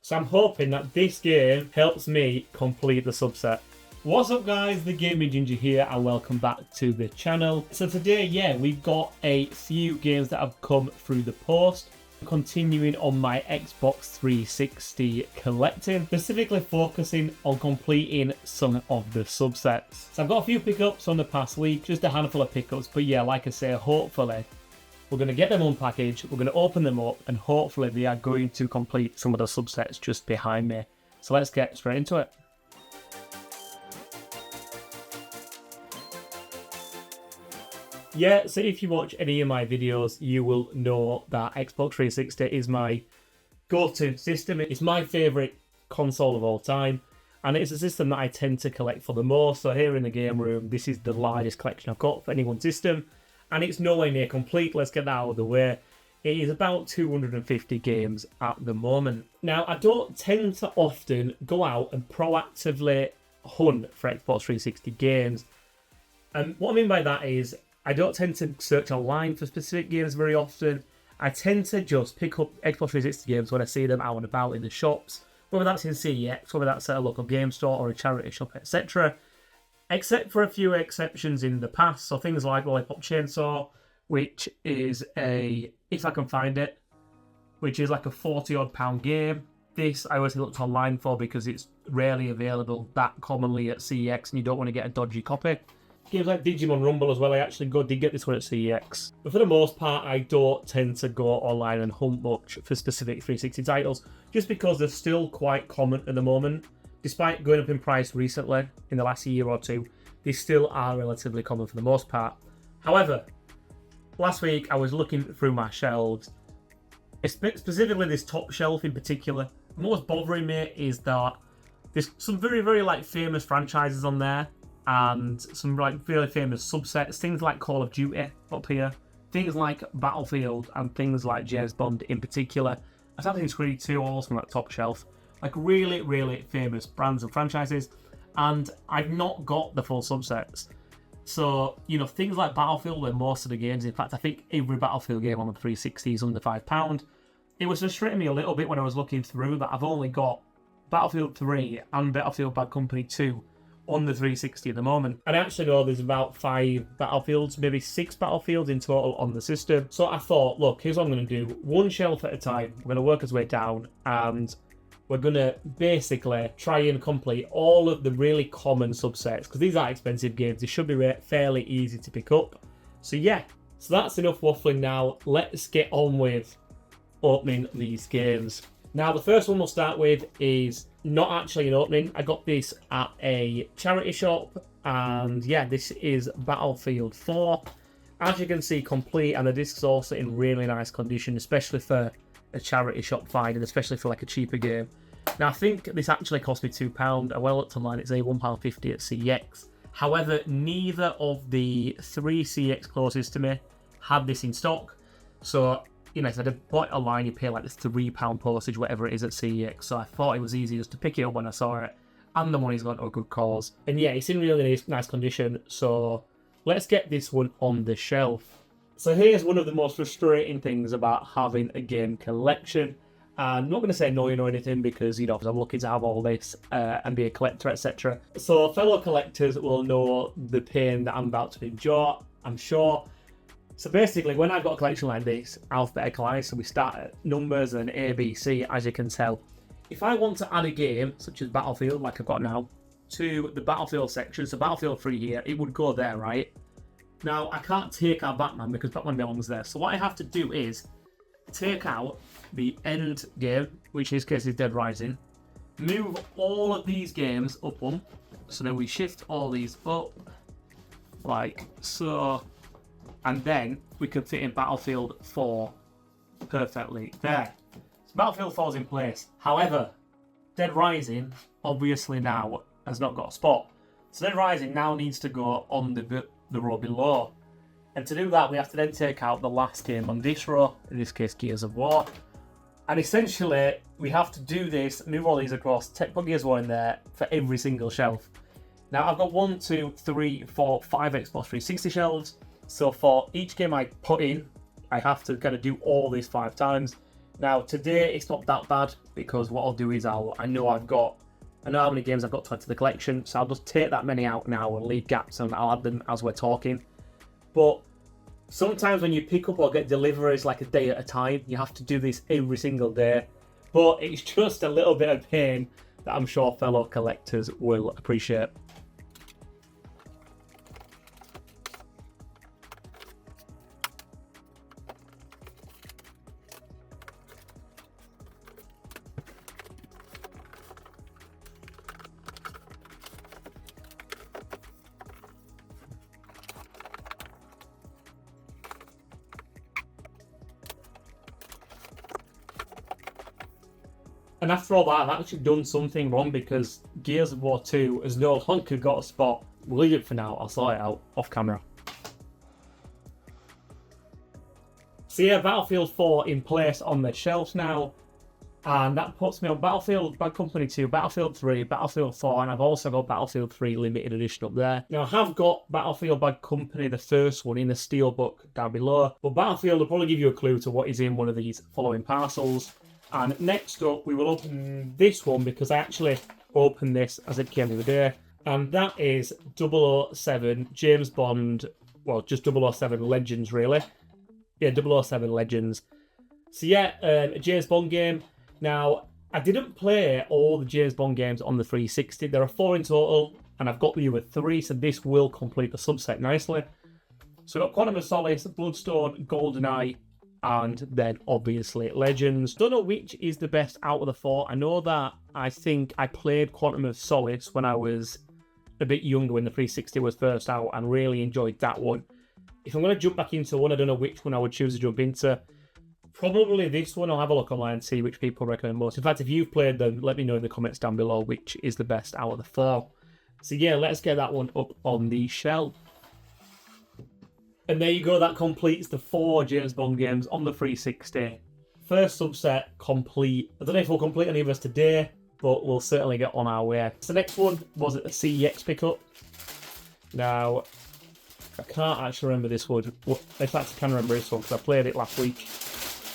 So I'm hoping that this game helps me complete the subset. What's up guys, the Gaming Ginger here and welcome back to the channel. So today, we've got a few games that have come through the post. Continuing on my Xbox 360 collecting, specifically focusing on completing some of the subsets. So I've got a few pickups on the past week, just a handful of pickups, but yeah, like I say, hopefully we're going to get them unpackaged, we're going to open them up, and hopefully they are going to complete some of the subsets just behind me. So let's get straight into it. Yeah, so if you watch any of my videos, you will know that Xbox 360 is my go-to system. It's my favourite console of all time, and it's a system that I tend to collect for the most. So here in the game room, this is the largest collection I've got for any one system, and it's nowhere near complete. Let's get that out of the way. It is about 250 games at the moment. Now, I don't tend to often go out and proactively hunt for Xbox 360 games, and what I mean by that is I don't tend to search online for specific games very often. I tend to just pick up Xbox 360 games when I see them out and about in the shops, whether that's in CEX, whether that's at a local game store or a charity shop, etc. Except for a few exceptions in the past, so things like Lollipop Chainsaw, which is if I can find it, which is like a £40-odd game. This I always looked online for because it's rarely available that commonly at CEX and you don't want to get a dodgy copy. Games like Digimon Rumble as well, I actually did get this one at CEX. But for the most part, I don't tend to go online and hunt much for specific 360 titles, just because they're still quite common at the moment. Despite going up in price recently, in the last year or two, they still are relatively common for the most part. However, last week I was looking through my shelves, specifically this top shelf in particular. What's bothering me is that there's some very, very famous franchises on there, and some really famous subsets, things like Call of Duty up here, things like Battlefield, and things like James Bond in particular. Assassin's Creed 2 also on that top shelf. Like really, really famous brands and franchises, and I've not got the full subsets. So, things like Battlefield, where most of the games, in fact, I think every Battlefield game on the 360 is under £5. It was frustrating me a little bit when I was looking through that I've only got Battlefield 3 and Battlefield Bad Company 2 on the 360 at the moment. And I actually know there's about 5 Battlefields, maybe 6 Battlefields in total on the system. So I thought, look, here's what I'm going to do. One shelf at a time. We're going to work our way down, and we're going to basically try and complete all of the really common subsets, because these are expensive games. They should be fairly easy to pick up. So yeah, so that's enough waffling now. Let's get on with opening these games. Now, the first one we'll start with is not actually an opening. I got this at a charity shop, and yeah, this is Battlefield 4. As you can see, complete, and the disc's also in really nice condition, especially for a charity shop find, and especially for like a cheaper game. Now, I think this actually cost me £2. I well looked online, it's a £1.50 at CEX. However, neither of the 3 CEX closest to me had this in stock, so if I bought it online, you pay like this £3 postage, whatever it is at CEX. So I thought it was easy just to pick it up when I saw it, and the money's gone to a good cause. And yeah, it's in really nice condition. So let's get this one on the shelf. So here's one of the most frustrating things about having a game collection. I'm not going to say annoying or anything, because I'm lucky to have all this and be a collector, etc. So fellow collectors will know the pain that I'm about to endure, I'm sure. So basically, when I've got a collection like this, alphabeticalized, so we start at numbers and A, B, C, as you can tell. If I want to add a game, such as Battlefield, like I've got now, to the Battlefield section, so Battlefield 3 here, it would go there, right? Now, I can't take out Batman because Batman belongs there. So what I have to do is take out the end game, which in this case is Dead Rising, move all of these games up one, so then we shift all these up, like so. And then we can fit in Battlefield 4 perfectly there. So Battlefield 4 is in place. However, Dead Rising obviously now has not got a spot. So Dead Rising now needs to go on the row below. And to do that, we have to then take out the last game on this row, in this case Gears of War. And essentially, we have to do this, move all these across, put Gears of War in there for every single shelf. Now I've got 1, 2, 3, 4, 5 Xbox 360 shelves. So for each game I put in, I have to kind of do all this 5 times. Now today it's not that bad because what I'll do is I know how many games I've got to add to the collection, so I'll just take that many out now and leave gaps and I'll add them as we're talking. But sometimes when you pick up or get deliveries like a day at a time, you have to do this every single day. But it's just a little bit of pain that I'm sure fellow collectors will appreciate. And after all that, I've actually done something wrong because Gears of War 2 has no longer got a spot. We'll leave it for now, I'll sort it out off camera. So yeah, Battlefield 4 in place on the shelf now. And that puts me on Battlefield Bad Company 2, Battlefield 3, Battlefield 4, and I've also got Battlefield 3 Limited Edition up there. Now I have got Battlefield Bad Company, the first one, in the steelbook down below. But Battlefield will probably give you a clue to what is in one of these following parcels. And next up, we will open this one because I actually opened this as it came the other day. And that is 007 James Bond, well, just 007 Legends, really. Yeah, 007 Legends. So yeah, a James Bond game. Now, I didn't play all the James Bond games on the 360. There are 4 in total, and I've got the other 3, so this will complete the subset nicely. So we've got Quantum of Solace, Bloodstone, GoldenEye, and then obviously Legends. Don't know which is the best out of the 4. I know that I think I played Quantum of Solace when I was a bit younger, when the 360 was first out, and really enjoyed that one. If I'm going to jump back into one, I don't know which one I would choose to jump into. Probably this one. I'll have a look online and see which people recommend most. In fact, if you've played them, let me know in the comments down below which is the best out of the 4. So yeah, let's get that one up on the shelf. And there you go, that completes the 4 James Bond games on the 360. First subset complete. I don't know if we'll complete any of us today, but we'll certainly get on our way. So the next one was at the CEX pickup. Now, I can't actually remember this one. Well, in fact, I can remember this one because I played it last week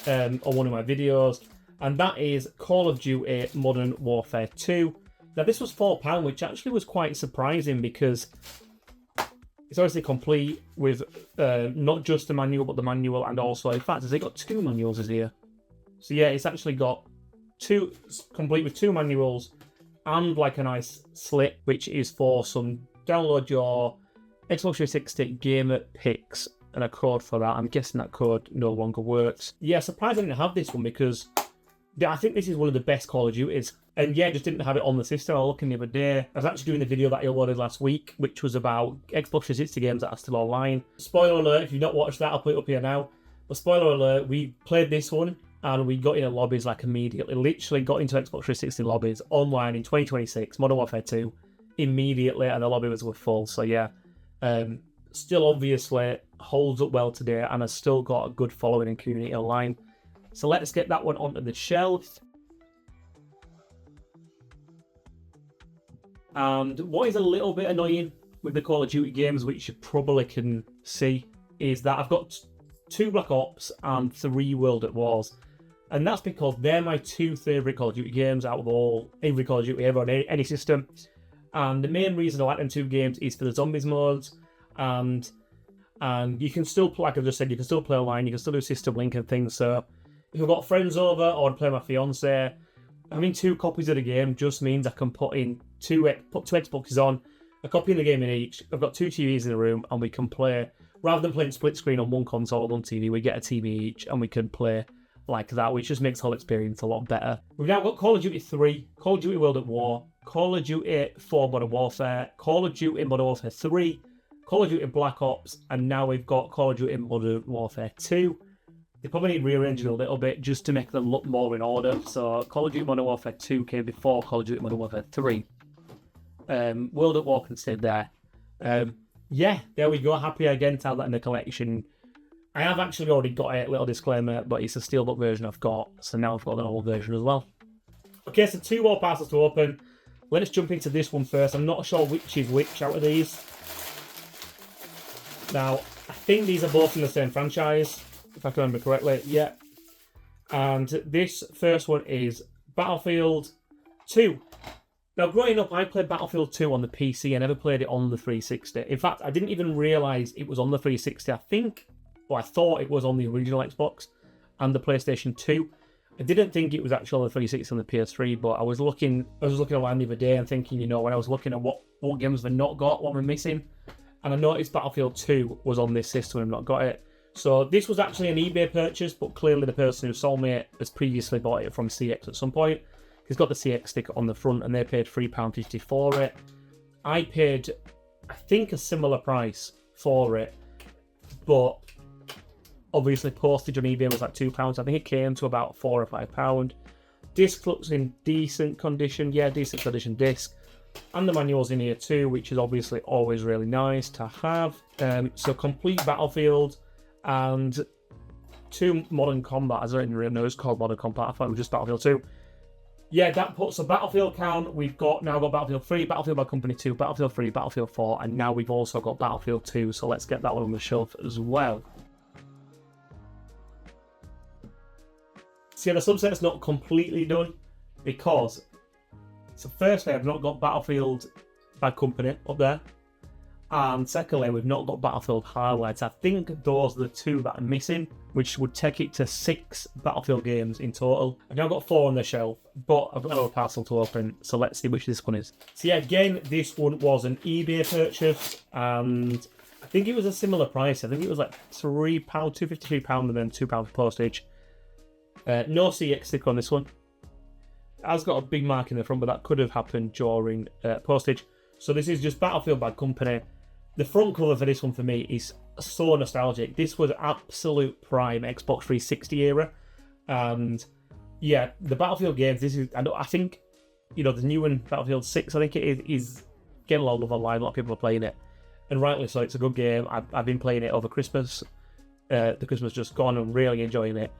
on one of my videos. And that is Call of Duty Modern Warfare 2. Now, this was £4, which actually was quite surprising because it's obviously complete with not just the manual, but the manual, and also, in fact, has it got 2 manuals is here? So yeah, it's actually got 2, complete with 2 manuals, and like a nice slip, which is for some download your Xbox 360 gamer picks, and a code for that. I'm guessing that code no longer works. Yeah, surprised I didn't have this one because I think this is one of the best Call of Duties. And yeah, just didn't have it on the system. I was looking the other day. I was actually doing the video that I uploaded last week, which was about Xbox 360 games that are still online. Spoiler alert, if you've not watched that, I'll put it up here now. But spoiler alert, we played this one and we got into lobbies like immediately. Literally got into Xbox 360 lobbies online in 2026, Modern Warfare 2, immediately, and the lobby was full. So yeah, still obviously holds up well today and has still got a good following and community online. So let's get that one onto the shelf. And what is a little bit annoying with the Call of Duty games, which you probably can see, is that I've got 2 Black Ops and 3 World at Wars. And that's because they're my 2 favourite Call of Duty games out of every Call of Duty ever on any system. And the main reason I like them 2 games is for the zombies modes, and you can still, like I've just said, you can still play online, you can still do system link and things. So if I've got friends over or I play with my fiance, having 2 copies of the game just means I can put 2 Xboxes on, a copy of the game in each. I've got 2 TVs in the room, and we can play, rather than playing split screen on one console or one TV, we get a TV each and we can play like that, which just makes the whole experience a lot better. We've now got Call of Duty 3, Call of Duty World at War, Call of Duty 4 Modern Warfare, Call of Duty Modern Warfare 3, Call of Duty Black Ops, and now we've got Call of Duty Modern Warfare 2. They probably need rearranging a little bit just to make them look more in order. So Call of Duty Modern Warfare 2 came before Call of Duty Modern Warfare 3. World at War can stay there. Yeah, there we go. Happy again to have that in the collection. I have actually already got a little disclaimer, but it's a steelbook version I've got. So now I've got the whole version as well. Okay, so 2 more parcels to open. Let's jump into this one first. I'm not sure which is which out of these. Now, I think these are both from the same franchise, if I can remember correctly. Yeah. And this first one is Battlefield 2. Now, growing up, I played Battlefield 2 on the PC. I never played it on the 360. In fact, I didn't even realise it was on the 360. I thought it was on the original Xbox and the PlayStation 2. I didn't think it was actually on the 360 and the PS3, but I was looking online the other day and thinking, you know, when I was looking at what games they've not got, what we're missing, and I noticed Battlefield 2 was on this system and I've not got it. So this was actually an eBay purchase, but clearly the person who sold me it has previously bought it from CX at some point. He's got the CX sticker on the front and they paid £3.50 for it. I paid, I think, a similar price for it, but obviously postage on eBay was like £2. I think it came to about £4 or £5. Disc looks in decent condition. Yeah, decent condition disc. And the manual's in here too, which is obviously always really nice to have. So complete Battlefield and 2 Modern Combat. I don't even really know it's called Modern Combat. I thought it was just Battlefield 2. Yeah, that puts a Battlefield count. We've now got Battlefield 3, Battlefield Bad Company 2, Battlefield 3, Battlefield 4, and now we've also got Battlefield 2, so let's get that one on the shelf as well. See, the subset's not completely done because, so firstly, I've not got Battlefield Bad Company up there, and secondly, we've not got Battlefield Highlights. I think those are the 2 that are missing, which would take it to 6 Battlefield games in total. I've now got 4 on the shelf, but I've got another parcel to open, so let's see which this one is. So yeah, again, this one was an eBay purchase, and I think it was a similar price. I think it was like £3, £2.53, and then £2 postage. No CX sticker on this one. It has got a big mark in the front, but that could have happened during postage. So this is just Battlefield Bad Company. The front cover for this one for me is so nostalgic. This was absolute prime Xbox 360 era. And yeah, the Battlefield games, I think, you know, the new one, Battlefield 6, I think it is getting a lot of love online. A lot of people are playing it. And rightly so, it's a good game. I've been playing it over Christmas. The Christmas just gone and really enjoying it.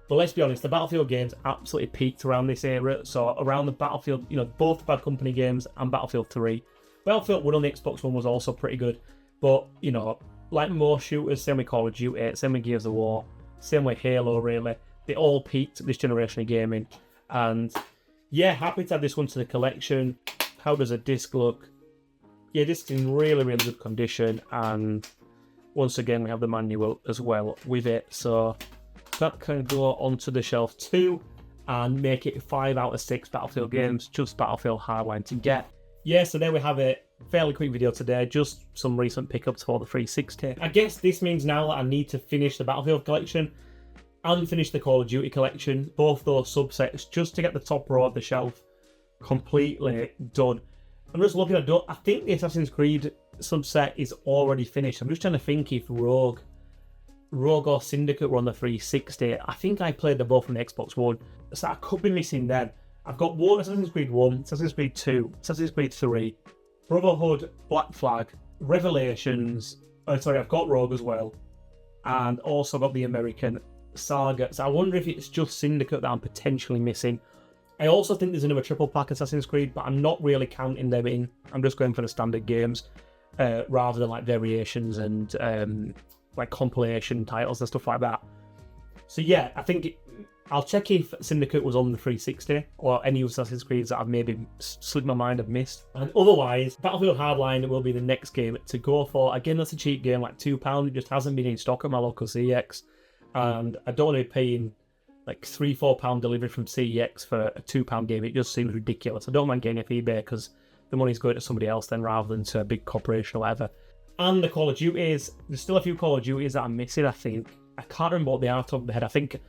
But let's be honest, the Battlefield games absolutely peaked around this era. So around the Battlefield, you know, both the Bad Company games and Battlefield 3. Battlefield 1 on the Xbox One was also pretty good. But, you know, like most shooters, same with Call of Duty, same with Gears of War, same with Halo, really. They all peaked at this generation of gaming. And yeah, happy to add this one to the collection. How does a disc look? Yeah, this is in really, really good condition. And once again, we have the manual as well with it. So that can go onto the shelf too and make it 5 out of 6 Battlefield games, just Battlefield Hardline to get. Yeah, so there we have it. Fairly quick video today, just some recent pickups for the 360. I guess this means now that I need to finish the Battlefield collection and finish the Call of Duty collection, both those subsets, just to get the top row of the shelf completely done. I'm just looking at, I think the Assassin's Creed subset is already finished. I'm just trying to think if Rogue or Syndicate were on the 360. I think I played them both on the Xbox One, so I could be missing them. I've got one Assassin's Creed 1, Assassin's Creed 2, Assassin's Creed 3, Brotherhood, Black Flag, Revelations. I've got Rogue as well, and also got the American Saga. So I wonder if it's just Syndicate that I'm potentially missing. I also think there's another triple pack Assassin's Creed, but I'm not really counting them in. I'm just going for the standard games, rather than like variations and like compilation titles and stuff like that. So yeah, I think I'll check if Syndicate was on the 360 or any Assassin's Creeds that I've maybe slipped my mind, I've missed. And otherwise, Battlefield Hardline will be the next game to go for. Again, that's a cheap game, like £2. It just hasn't been in stock at my local CEX. And I don't want to be paying like £3-4 delivery from CEX for a £2 game. It just seems ridiculous. I don't mind getting it off eBay because the money's going to somebody else then rather than to a big corporation or whatever. And the Call of Duties, there's still a few Call of Duties that I'm missing, I think. I can't remember what they are off the top of my head. I think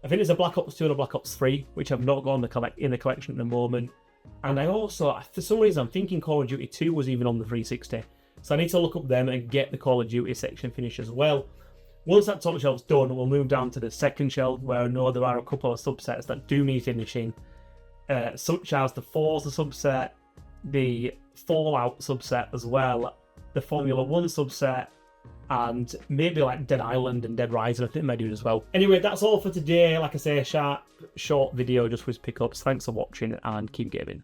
there's a Black Ops 2 and a Black Ops 3, which I've not got in the collection at the moment. And I also, for some reason, I'm thinking Call of Duty 2 was even on the 360. So I need to look up them and get the Call of Duty section finished as well. Once that top shelf's done, we'll move down to the second shelf, where I know there are a couple of subsets that do need finishing, such as the Forza subset, the Fallout subset as well, the Formula 1 subset, and maybe like Dead Island and Dead Rising, I think they do as well. Anyway, that's all for today. Like I say, short video just with pickups. Thanks for watching and keep gaming.